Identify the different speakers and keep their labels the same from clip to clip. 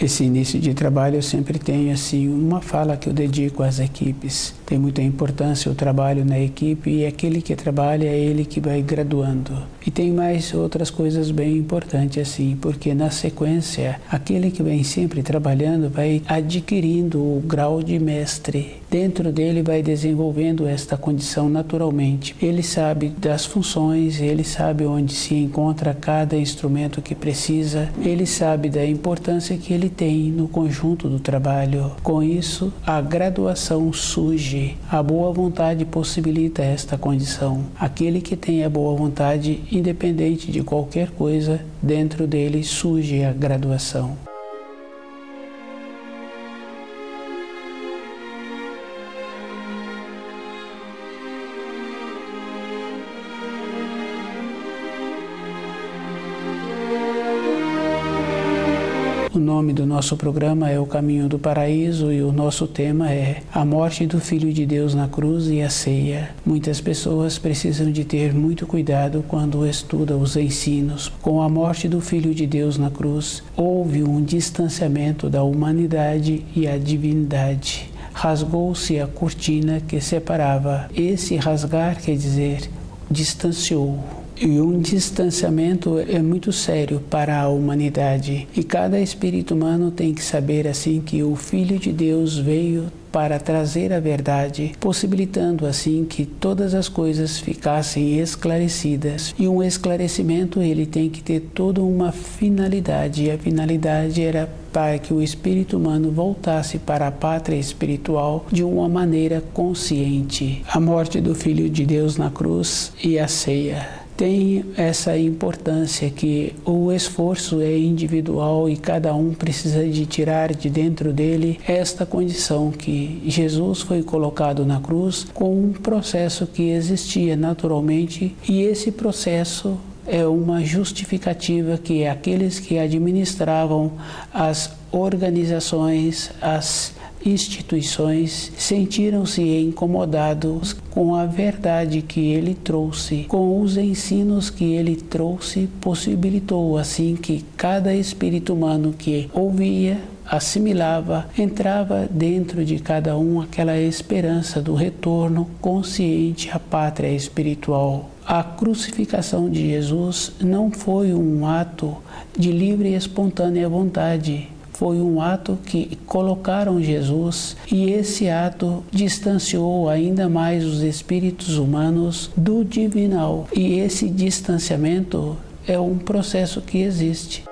Speaker 1: Esse início de trabalho eu sempre tenho assim uma fala que eu dedico às equipes. Tem muita importância o trabalho na equipe e aquele que trabalha é ele que vai graduando. E tem mais outras coisas bem importantes assim, porque na sequência, aquele que vem sempre trabalhando vai adquirindo o grau de mestre. Dentro dele vai desenvolvendo esta condição naturalmente. Ele sabe das funções, ele sabe onde se encontra cada instrumento que precisa, ele sabe da importância que ele tem no conjunto do trabalho. Com isso, a graduação surge. A boa vontade possibilita esta condição. Aquele que tem a boa vontade, independente de qualquer coisa, dentro dele surge a graduação. O nome do nosso programa é O Caminho do Paraíso e o nosso tema é a morte do Filho de Deus na cruz e a ceia. Muitas pessoas precisam de ter muito cuidado quando estudam os ensinos. Com a morte do Filho de Deus na cruz, houve um distanciamento da humanidade e a divindade. Rasgou-se a cortina que separava. Esse rasgar quer dizer distanciou. E um distanciamento é muito sério para a humanidade. E cada espírito humano tem que saber assim que o Filho de Deus veio para trazer a verdade, possibilitando assim que todas as coisas ficassem esclarecidas. E um esclarecimento ele tem que ter toda uma finalidade. E a finalidade era para que o espírito humano voltasse para a pátria espiritual de uma maneira consciente. A morte do Filho de Deus na cruz e a ceia tem essa importância que o esforço é individual e cada um precisa de tirar de dentro dele esta condição que Jesus foi colocado na cruz com um processo que existia naturalmente e esse processo é uma justificativa que aqueles que administravam as organizações, as instituições sentiram-se incomodados com a verdade que ele trouxe, com os ensinos que ele trouxe, possibilitou assim que cada espírito humano que ouvia, assimilava, entrava dentro de cada um aquela esperança do retorno consciente à pátria espiritual. A crucificação de Jesus não foi um ato de livre e espontânea vontade. Foi um ato que colocaram Jesus e esse ato distanciou ainda mais os espíritos humanos do divinal. E esse distanciamento é um processo que existe.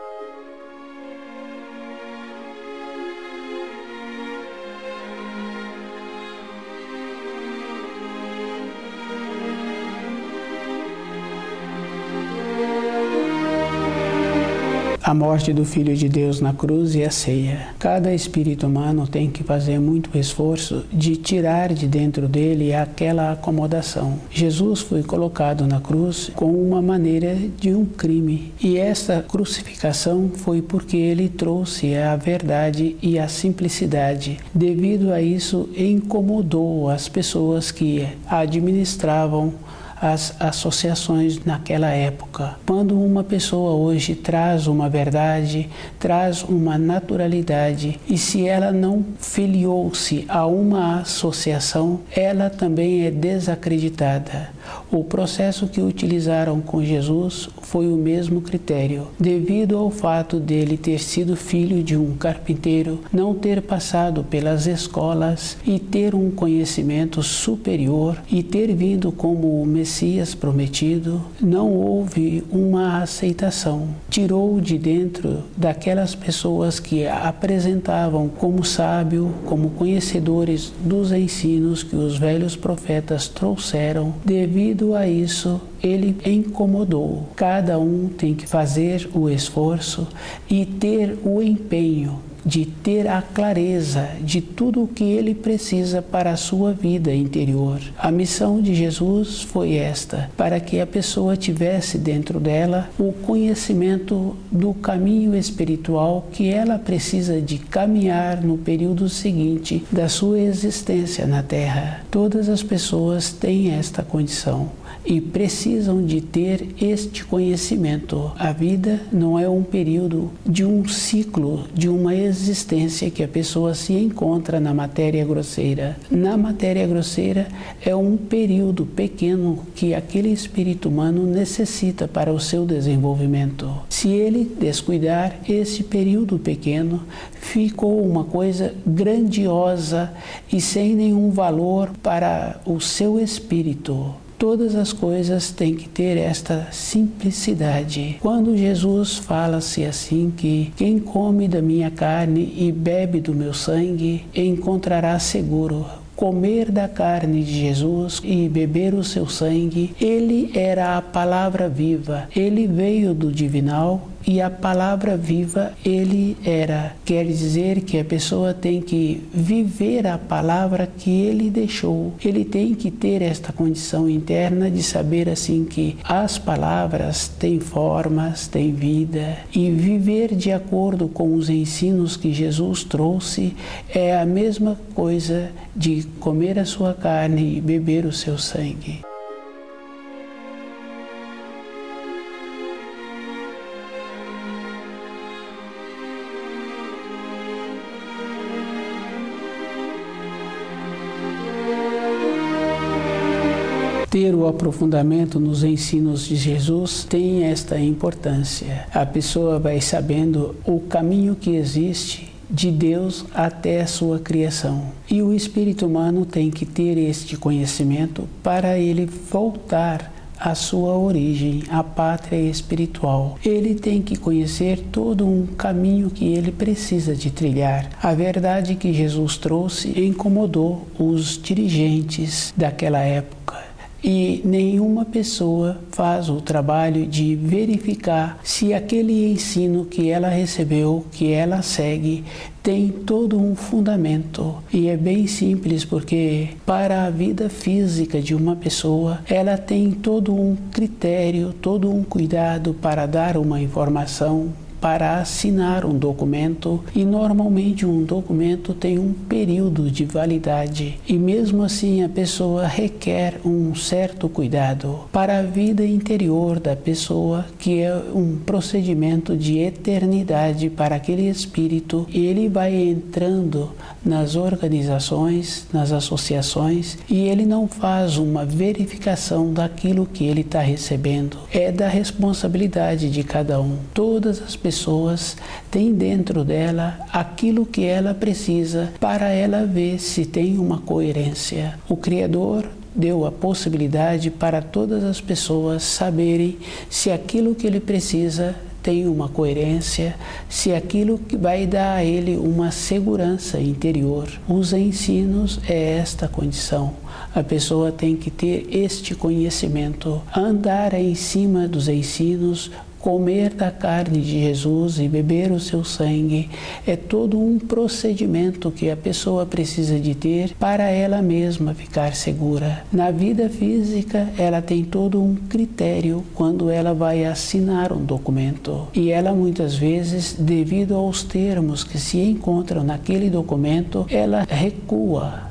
Speaker 1: A morte do Filho de Deus na cruz e a ceia. Cada espírito humano tem que fazer muito esforço de tirar de dentro dele aquela acomodação. Jesus foi colocado na cruz com uma maneira de um crime. E essa crucificação foi porque ele trouxe a verdade e a simplicidade. Devido a isso, incomodou as pessoas que administravam as associações naquela época. Quando uma pessoa hoje traz uma verdade, traz uma naturalidade, e se ela não filiou-se a uma associação, ela também é desacreditada. O processo que utilizaram com Jesus foi o mesmo critério. Devido ao fato dele ter sido filho de um carpinteiro, não ter passado pelas escolas e ter um conhecimento superior e ter vindo como o Messias prometido, não houve uma aceitação. Tirou de dentro daquelas pessoas que apresentavam como sábio, como conhecedores dos ensinos que os velhos profetas trouxeram. Devido a isso, ele incomodou. Cada um tem que fazer o esforço e ter o empenho de ter a clareza de tudo o que ele precisa para a sua vida interior. A missão de Jesus foi esta, para que a pessoa tivesse dentro dela o conhecimento do caminho espiritual que ela precisa de caminhar no período seguinte da sua existência na Terra. Todas as pessoas têm esta condição. e precisam de ter este conhecimento. A vida não é um período de um ciclo, de uma existência que a pessoa se encontra na matéria grosseira. Na matéria grosseira é um período pequeno que aquele espírito humano necessita para o seu desenvolvimento. Se ele descuidar esse período pequeno, ficou uma coisa grandiosa e sem nenhum valor para o seu espírito. Todas as coisas têm que ter esta simplicidade. Quando Jesus fala-se assim que quem come da minha carne e bebe do meu sangue encontrará seguro. Comer da carne de Jesus e beber o seu sangue, ele era a palavra viva. Ele veio do divinal e a palavra viva ele era. Quer dizer que a pessoa tem que viver a palavra que ele deixou. Ele tem que ter esta condição interna de saber assim que as palavras têm formas, têm vida, e viver de acordo com os ensinos que Jesus trouxe é a mesma coisa de comer a sua carne e beber o seu sangue. Ter o aprofundamento nos ensinos de Jesus tem esta importância. A pessoa vai sabendo o caminho que existe de Deus até a sua criação. E o espírito humano tem que ter este conhecimento para ele voltar à sua origem, à pátria espiritual. Ele tem que conhecer todo um caminho que ele precisa de trilhar. A verdade que Jesus trouxe incomodou os dirigentes daquela época. E nenhuma pessoa faz o trabalho de verificar se aquele ensino que ela recebeu, que ela segue, tem todo um fundamento. E é bem simples, porque para a vida física de uma pessoa, ela tem todo um critério, todo um cuidado para dar uma informação, para assinar um documento, e normalmente um documento tem um período de validade e mesmo assim a pessoa requer um certo cuidado. Para a vida interior da pessoa, que é um procedimento de eternidade para aquele espírito, ele vai entrando nas organizações, nas associações, e ele não faz uma verificação daquilo que ele está recebendo. É da responsabilidade de cada um. Todas as pessoas têm dentro dela aquilo que ela precisa para ela ver se tem uma coerência. O Criador deu a possibilidade para todas as pessoas saberem se aquilo que ele precisa tem uma coerência, se aquilo que vai dar a ele uma segurança interior. Os ensinos é esta condição. A pessoa tem que ter este conhecimento, andar em cima dos ensinos, comer da carne de Jesus e beber o seu sangue. É todo um procedimento que a pessoa precisa de ter para ela mesma ficar segura. Na vida física, ela tem todo um critério quando ela vai assinar um documento. E ela muitas vezes, devido aos termos que se encontram naquele documento, ela recua.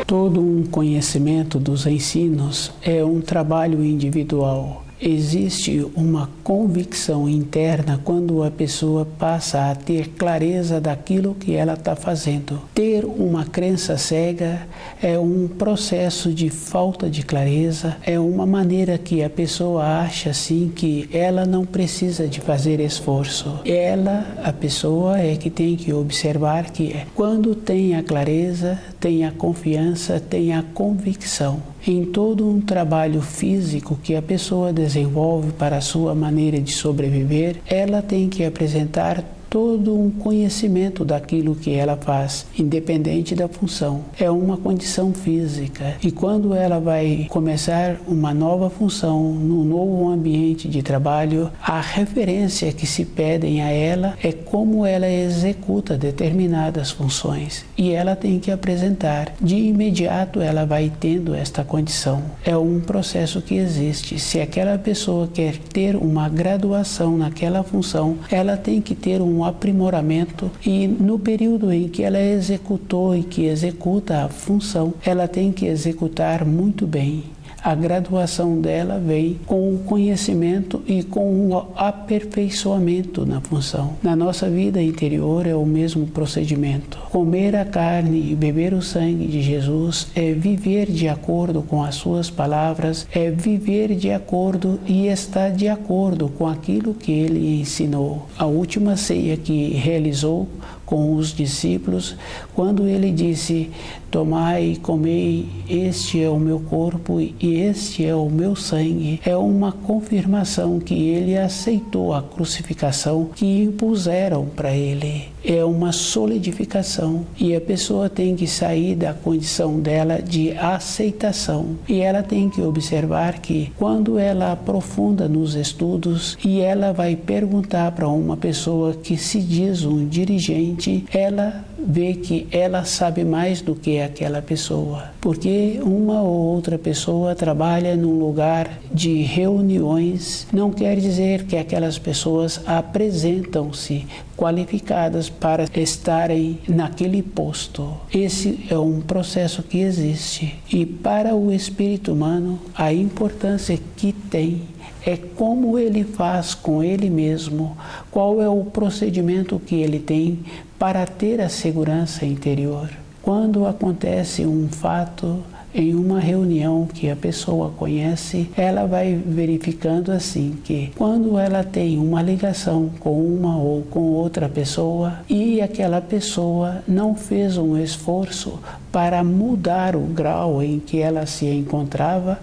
Speaker 1: Todo um conhecimento dos ensinos é um trabalho individual. Existe uma convicção interna quando a pessoa passa a ter clareza daquilo que ela está fazendo. Ter uma crença cega é um processo de falta de clareza, é uma maneira que a pessoa acha assim que ela não precisa de fazer esforço. Ela, a pessoa, é que tem que observar que quando tem a clareza, tem a confiança, tem a convicção. Em todo um trabalho físico que a pessoa desenvolve para a sua maneira de sobreviver, ela tem que apresentar todo um conhecimento daquilo que ela faz, independente da função. É uma condição física. E quando ela vai começar uma nova função, num novo ambiente de trabalho, a referência que se pedem a ela é como ela executa determinadas funções. E ela tem que apresentar. De imediato ela vai tendo esta condição. É um processo que existe. Se aquela pessoa quer ter uma graduação naquela função, ela tem que ter um aprimoramento e no período em que ela executou e que executa a função, ela tem que executar muito bem. A graduação dela vem com o conhecimento e com o aperfeiçoamento na função. Na nossa vida interior é o mesmo procedimento. Comer a carne e beber o sangue de Jesus é viver de acordo com as suas palavras, é viver de acordo e estar de acordo com aquilo que ele ensinou. A última ceia que realizou com os discípulos, quando ele disse: tomai e comei, este é o meu corpo e este é o meu sangue, é uma confirmação que ele aceitou a crucificação que impuseram para ele. É uma solidificação e a pessoa tem que sair da condição dela de aceitação e ela tem que observar que quando ela aprofunda nos estudos e ela vai perguntar para uma pessoa que se diz um dirigente, ela vê que ela sabe mais do que aquela pessoa, porque uma ou outra pessoa trabalha num lugar de reuniões, não quer dizer que aquelas pessoas apresentam-se qualificadas para estarem naquele posto. Esse é um processo que existe e para o espírito humano a importância que tem é como ele faz com ele mesmo, qual é o procedimento que ele tem para ter a segurança interior. Quando acontece um fato em uma reunião que a pessoa conhece, ela vai verificando assim que quando ela tem uma ligação com uma ou com outra pessoa e aquela pessoa não fez um esforço para mudar o grau em que ela se encontrava,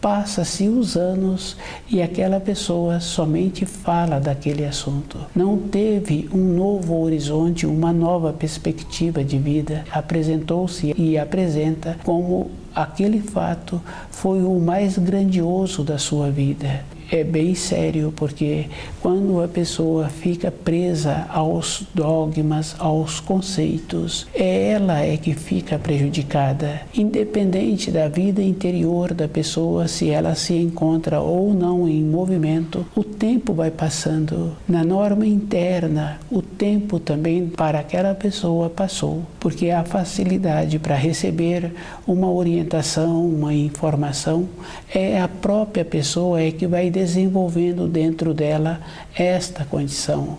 Speaker 1: passa-se os anos e aquela pessoa somente fala daquele assunto. Não teve um novo horizonte, uma nova perspectiva de vida. Apresentou-se e apresenta como aquele fato foi o mais grandioso da sua vida. É bem sério, porque quando a pessoa fica presa aos dogmas, aos conceitos, ela é que fica prejudicada. Independente da vida interior da pessoa, se ela se encontra ou não em movimento, o tempo vai passando. Na norma interna, o tempo também para aquela pessoa passou, porque a facilidade para receber uma orientação, uma informação, é a própria pessoa que vai desenvolvendo dentro dela esta condição.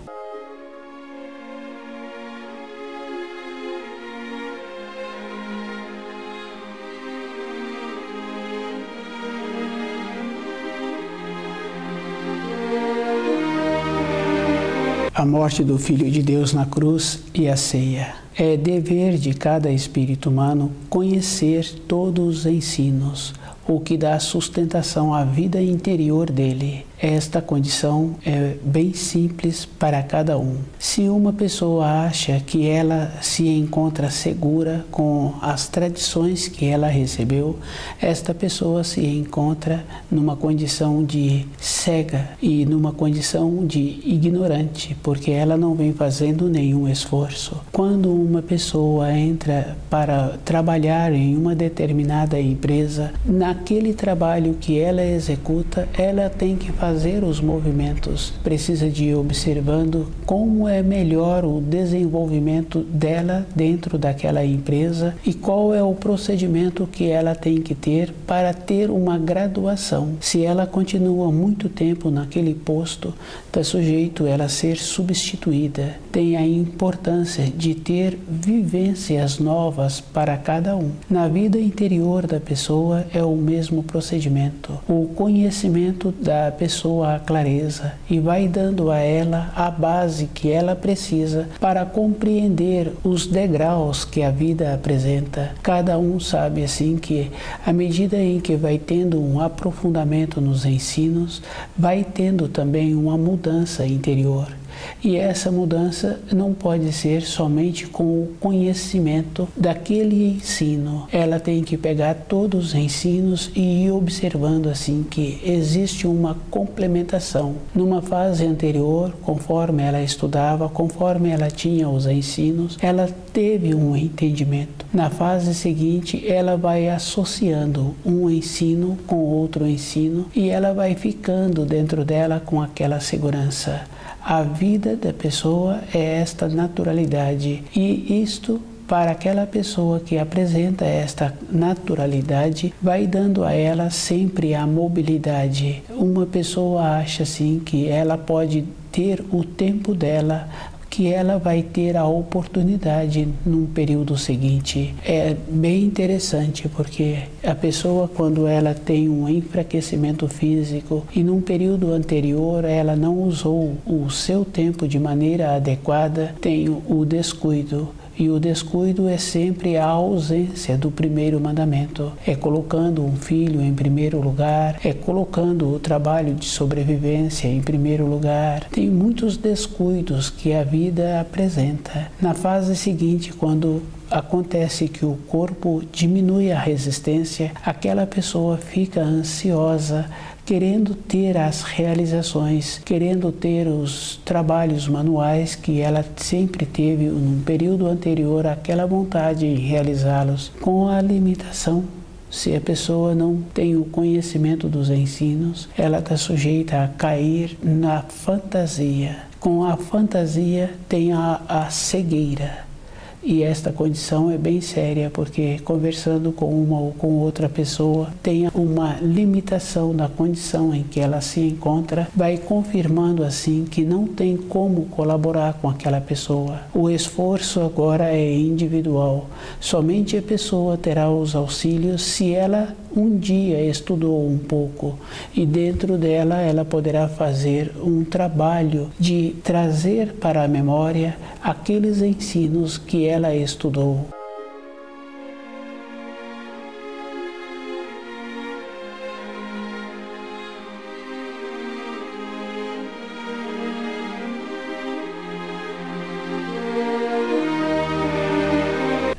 Speaker 1: A morte do Filho de Deus na cruz e a ceia. É dever de cada espírito humano conhecer todos os ensinos, o que dá sustentação à vida interior dele. Esta condição é bem simples para cada um. Se uma pessoa acha que ela se encontra segura com as tradições que ela recebeu, esta pessoa se encontra numa condição de cega e numa condição de ignorante, porque ela não vem fazendo nenhum esforço. Quando uma pessoa entra para trabalhar em uma determinada empresa, naquele trabalho que ela executa, ela tem que fazer os movimentos, precisa de ir observando como é melhor o desenvolvimento dela dentro daquela empresa e qual é o procedimento que ela tem que ter para ter uma graduação. Se ela continua muito tempo naquele posto, está sujeito ela a ser substituída. Tem a importância de ter vivências novas para cada um. Na vida interior da pessoa é o mesmo procedimento. O conhecimento da pessoa a clareza e vai dando a ela a base que ela precisa para compreender os degraus que a vida apresenta. Cada um sabe assim que à medida em que vai tendo um aprofundamento nos ensinos, vai tendo também uma mudança interior. E essa mudança não pode ser somente com o conhecimento daquele ensino. Ela tem que pegar todos os ensinos e ir observando assim que existe uma complementação. Numa fase anterior, conforme ela estudava, conforme ela tinha os ensinos, ela teve um entendimento. Na fase seguinte, ela vai associando um ensino com outro ensino e ela vai ficando dentro dela com aquela segurança. A vida da pessoa é esta naturalidade e isto, para aquela pessoa que apresenta esta naturalidade, vai dando a ela sempre a mobilidade. Uma pessoa acha assim que ela pode ter o tempo dela, que ela vai ter a oportunidade num período seguinte. É bem interessante porque a pessoa, quando ela tem um enfraquecimento físico e num período anterior ela não usou o seu tempo de maneira adequada, tem o descuido. E o descuido é sempre a ausência do primeiro mandamento. É colocando um filho em primeiro lugar, é colocando o trabalho de sobrevivência em primeiro lugar. Tem muitos descuidos que a vida apresenta. Na fase seguinte, quando acontece que o corpo diminui a resistência, aquela pessoa fica ansiosa, querendo ter as realizações, querendo ter os trabalhos manuais que ela sempre teve num período anterior, aquela vontade em realizá-los, com a limitação. Se a pessoa não tem o conhecimento dos ensinos, ela está sujeita a cair na fantasia. Com a fantasia tem a cegueira. E esta condição é bem séria, porque conversando com uma ou com outra pessoa, tem uma limitação da condição em que ela se encontra, vai confirmando assim que não tem como colaborar com aquela pessoa. O esforço agora é individual. Somente a pessoa terá os auxílios se ela um dia estudou um pouco e dentro dela ela poderá fazer um trabalho de trazer para a memória aqueles ensinos que ela estudou.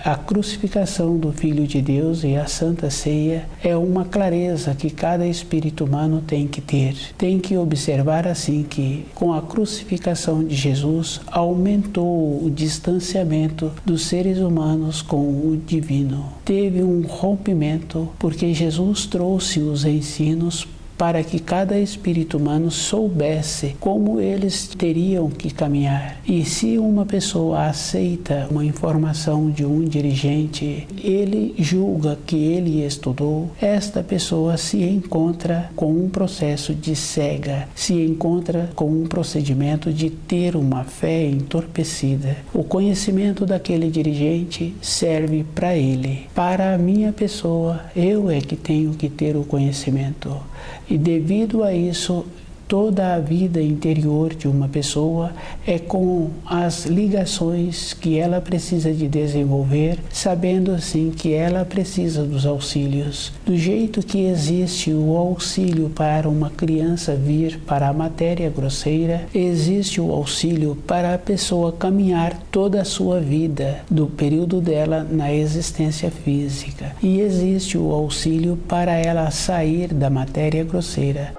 Speaker 1: A crucificação do Filho de Deus e a Santa Ceia é uma clareza que cada espírito humano tem que ter. Tem que observar assim que, com a crucificação de Jesus, aumentou o distanciamento dos seres humanos com o divino. Teve um rompimento porque Jesus trouxe os ensinos para que cada espírito humano soubesse como eles teriam que caminhar. E se uma pessoa aceita uma informação de um dirigente, ele julga que ele estudou, esta pessoa se encontra com um processo de cega, se encontra com um procedimento de ter uma fé entorpecida. O conhecimento daquele dirigente serve para ele. Para a minha pessoa, eu é que tenho que ter o conhecimento. E devido a isso, toda a vida interior de uma pessoa é com as ligações que ela precisa de desenvolver, sabendo assim que ela precisa dos auxílios. Do jeito que existe o auxílio para uma criança vir para a matéria grosseira, existe o auxílio para a pessoa caminhar toda a sua vida, do período dela na existência física. E existe o auxílio para ela sair da matéria grosseira.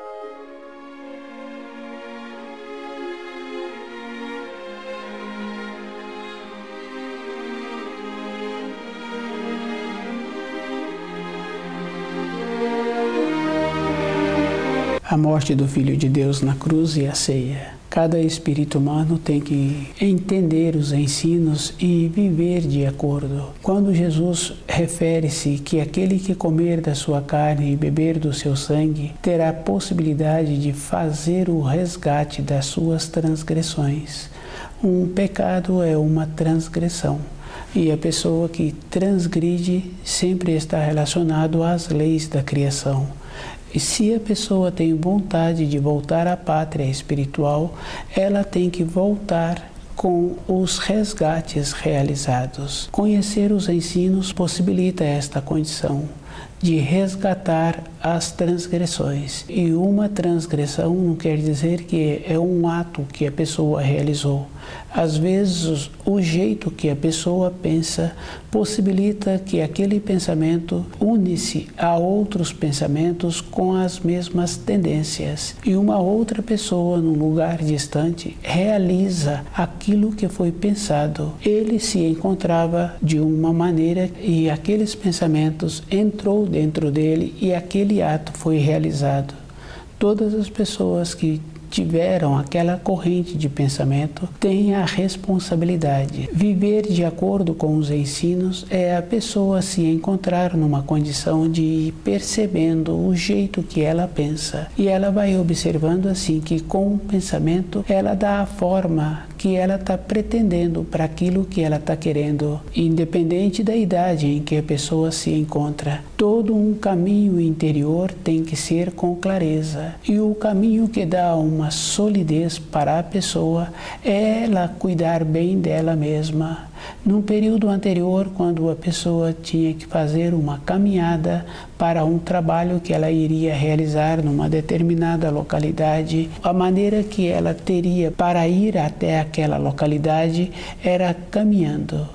Speaker 1: A morte do Filho de Deus na cruz e a ceia. Cada espírito humano tem que entender os ensinos e viver de acordo. Quando Jesus refere-se que aquele que comer da sua carne e beber do seu sangue terá a possibilidade de fazer o resgate das suas transgressões. Um pecado é uma transgressão. E a pessoa que transgride sempre está relacionado às leis da criação. E se a pessoa tem vontade de voltar à pátria espiritual, ela tem que voltar com os resgates realizados. Conhecer os ensinos possibilita esta condição de resgatar as transgressões. E uma transgressão não quer dizer que é um ato que a pessoa realizou. Às vezes, o jeito que a pessoa pensa possibilita que aquele pensamento une-se a outros pensamentos com as mesmas tendências. E uma outra pessoa, num lugar distante, realiza aquilo que foi pensado. Ele se encontrava de uma maneira e aqueles pensamentos entrou dentro dele e aquele ato foi realizado. Todas as pessoas que tiveram aquela corrente de pensamento têm a responsabilidade. Viver de acordo com os ensinos é a pessoa se encontrar numa condição de ir percebendo o jeito que ela pensa. E ela vai observando assim que com o pensamento ela dá a forma que ela está pretendendo para aquilo que ela está querendo, independente da idade em que a pessoa se encontra. Todo um caminho interior tem que ser com clareza. E o caminho que dá uma solidez para a pessoa é ela cuidar bem dela mesma. Num período anterior, quando a pessoa tinha que fazer uma caminhada para um trabalho que ela iria realizar numa determinada localidade, a maneira que ela teria para ir até aquela localidade era caminhando.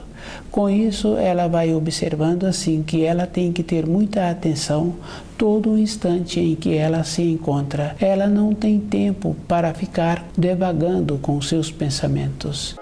Speaker 1: Com isso, ela vai observando assim que ela tem que ter muita atenção todo o instante em que ela se encontra. Ela não tem tempo para ficar devagando com seus pensamentos.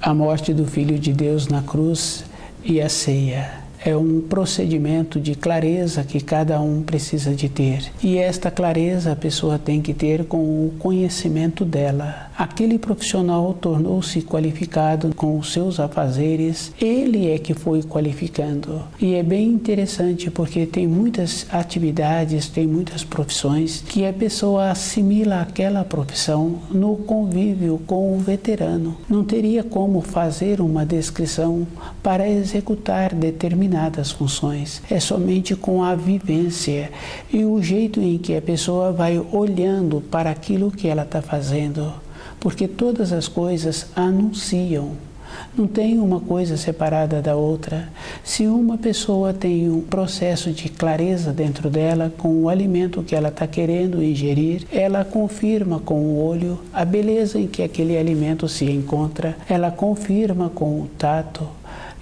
Speaker 1: A morte do Filho de Deus na cruz e a ceia é um procedimento de clareza que cada um precisa de ter. E esta clareza a pessoa tem que ter com o conhecimento dela. Aquele profissional tornou-se qualificado com os seus afazeres, ele é que foi qualificando. E é bem interessante porque tem muitas atividades, tem muitas profissões que a pessoa assimila aquela profissão no convívio com o veterano. Não teria como fazer uma descrição para executar determinadas funções. É somente com a vivência e o jeito em que a pessoa vai olhando para aquilo que ela está fazendo. Porque todas as coisas anunciam. Não tem uma coisa separada da outra. Se uma pessoa tem um processo de clareza dentro dela com o alimento que ela está querendo ingerir, ela confirma com o olho a beleza em que aquele alimento se encontra, ela confirma com o tato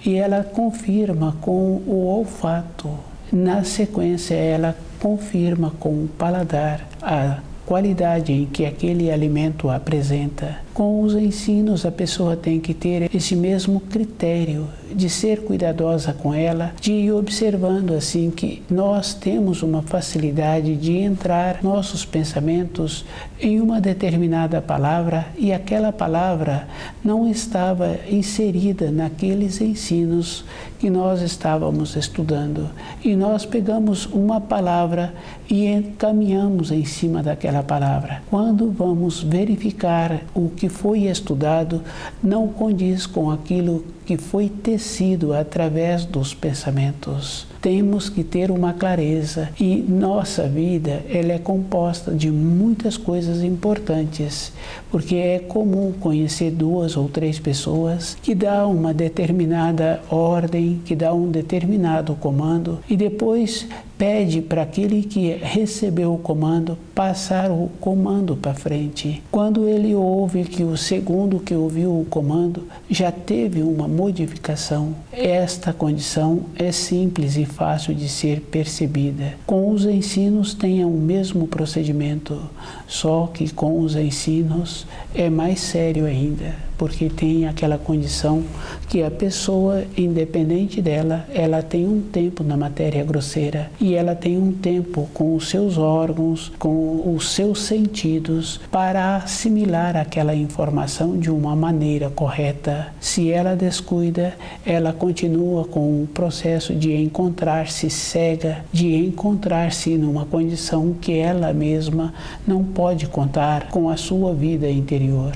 Speaker 1: e ela confirma com o olfato. Na sequência, ela confirma com o paladar a qualidade em que aquele alimento apresenta. Com os ensinos, a pessoa tem que ter esse mesmo critério de ser cuidadosa com ela, de ir observando assim que nós temos uma facilidade de entrar nossos pensamentos em uma determinada palavra e aquela palavra não estava inserida naqueles ensinos que nós estávamos estudando. E nós pegamos uma palavra e encaminhamos em cima daquela palavra. Quando vamos verificar o que foi estudado, não condiz com aquilo que foi tecido através dos pensamentos. Temos que ter uma clareza e nossa vida ela é composta de muitas coisas importantes, porque é comum conhecer 2 ou 3 pessoas que dão uma determinada ordem, que dão um determinado comando e depois pede para aquele que recebeu o comando passar o comando para frente. Quando ele ouve que o segundo que ouviu o comando já teve uma modificação, esta condição é simples e fácil de ser percebida. Com os ensinos tem o mesmo procedimento, só que com os ensinos é mais sério ainda, porque tem aquela condição que a pessoa, independente dela, ela tem um tempo na matéria grosseira e ela tem um tempo com os seus órgãos, com os seus sentidos para assimilar aquela informação de uma maneira correta. Se ela descuida, ela continua com o processo de encontrar-se cega, de encontrar-se numa condição que ela mesma não pode contar com a sua vida interior.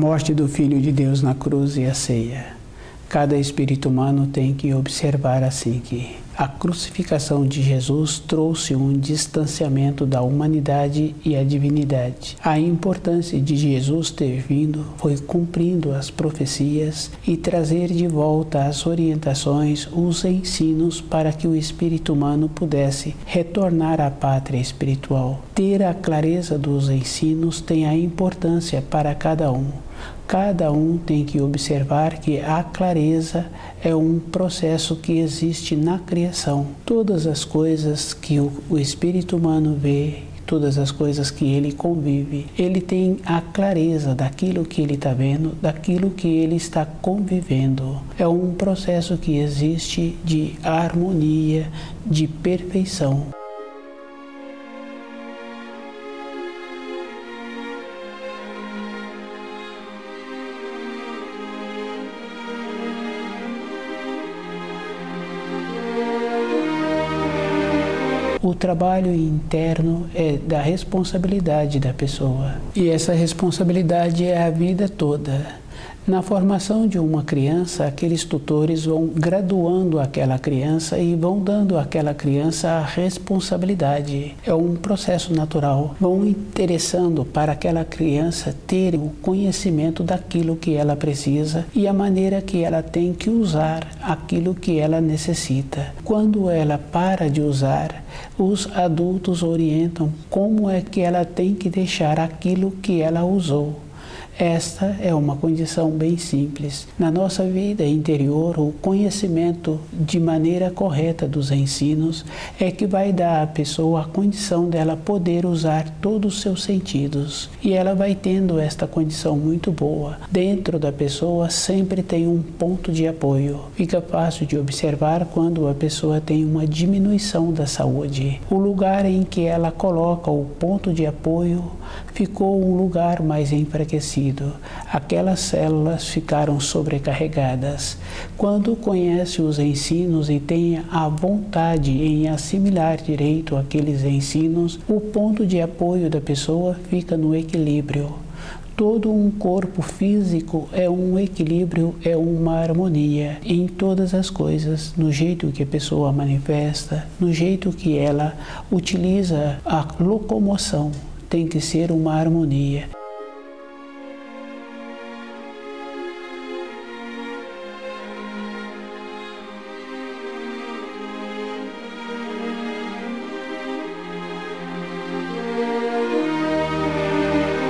Speaker 1: morte do Filho de Deus na cruz e a ceia. Cada espírito humano tem que observar assim que a crucificação de Jesus trouxe um distanciamento da humanidade e a divindade. A importância de Jesus ter vindo foi cumprindo as profecias e trazer de volta as orientações, os ensinos para que o espírito humano pudesse retornar à pátria espiritual. Ter a clareza dos ensinos tem a importância para cada um. Cada um tem que observar que a clareza é um processo que existe na criação. Todas as coisas que o espírito humano vê, todas as coisas que ele convive, ele tem a clareza daquilo que ele está vendo, daquilo que ele está convivendo. É um processo que existe de harmonia, de perfeição. O trabalho interno é da responsabilidade da pessoa. E essa responsabilidade é a vida toda. Na formação de uma criança, aqueles tutores vão graduando aquela criança e vão dando àquela criança a responsabilidade. É um processo natural. Vão interessando para aquela criança ter o conhecimento daquilo que ela precisa e a maneira que ela tem que usar aquilo que ela necessita. Quando ela para de usar, os adultos orientam como é que ela tem que deixar aquilo que ela usou. Esta é uma condição bem simples. Na nossa vida interior, o conhecimento de maneira correta dos ensinos é que vai dar à pessoa a condição dela poder usar todos os seus sentidos. E ela vai tendo esta condição muito boa. Dentro da pessoa sempre tem um ponto de apoio. Fica fácil de observar quando a pessoa tem uma diminuição da saúde. O lugar em que ela coloca o ponto de apoio ficou um lugar mais enfraquecido. Aquelas células ficaram sobrecarregadas. Quando conhece os ensinos e tem a vontade em assimilar direito aqueles ensinos, o ponto de apoio da pessoa fica no equilíbrio. Todo um corpo físico é um equilíbrio, é uma harmonia em todas as coisas, no jeito que a pessoa manifesta, no jeito que ela utiliza a locomoção. Tem que ser uma harmonia.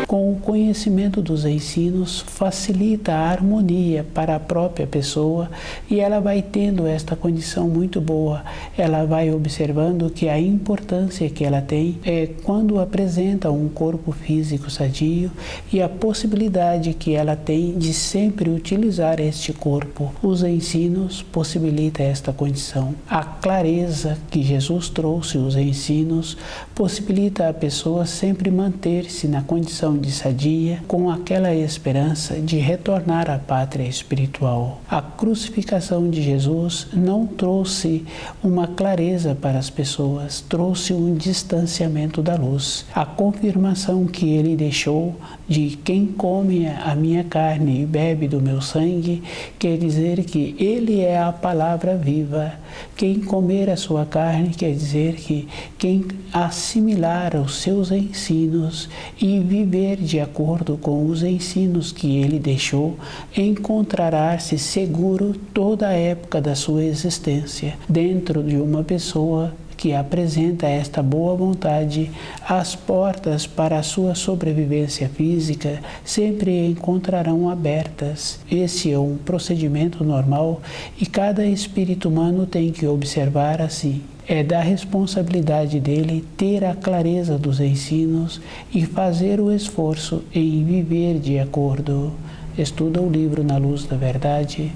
Speaker 1: Com o conhecimento dos ensinos, facilita a harmonia para a própria pessoa e ela vai tendo esta condição muito boa. Ela vai observando que a importância que ela tem é quando apresenta um corpo físico sadio e a possibilidade que ela tem de sempre utilizar este corpo. Os ensinos possibilitam esta condição. A clareza que Jesus trouxe, os ensinos, possibilita a pessoa sempre manter-se na condição de sadia, com aquela esperança de retornar à pátria espiritual. A crucificação de Jesus não trouxe uma clareza para as pessoas, trouxe um distanciamento da luz. A confirmação que ele deixou de quem come a minha carne e bebe do meu sangue, quer dizer que ele é a palavra viva. Quem comer a sua carne quer dizer que quem assimilar os seus ensinos e viver de acordo com os ensinos que ele deixou, encontrará-se seguro toda a época da sua existência. Dentro de uma pessoa que apresenta esta boa vontade, as portas para a sua sobrevivência física sempre encontrarão abertas. Esse é um procedimento normal e cada espírito humano tem que observar assim. É da responsabilidade dele ter a clareza dos ensinos e fazer o esforço em viver de acordo. Estuda o livro Na Luz da Verdade.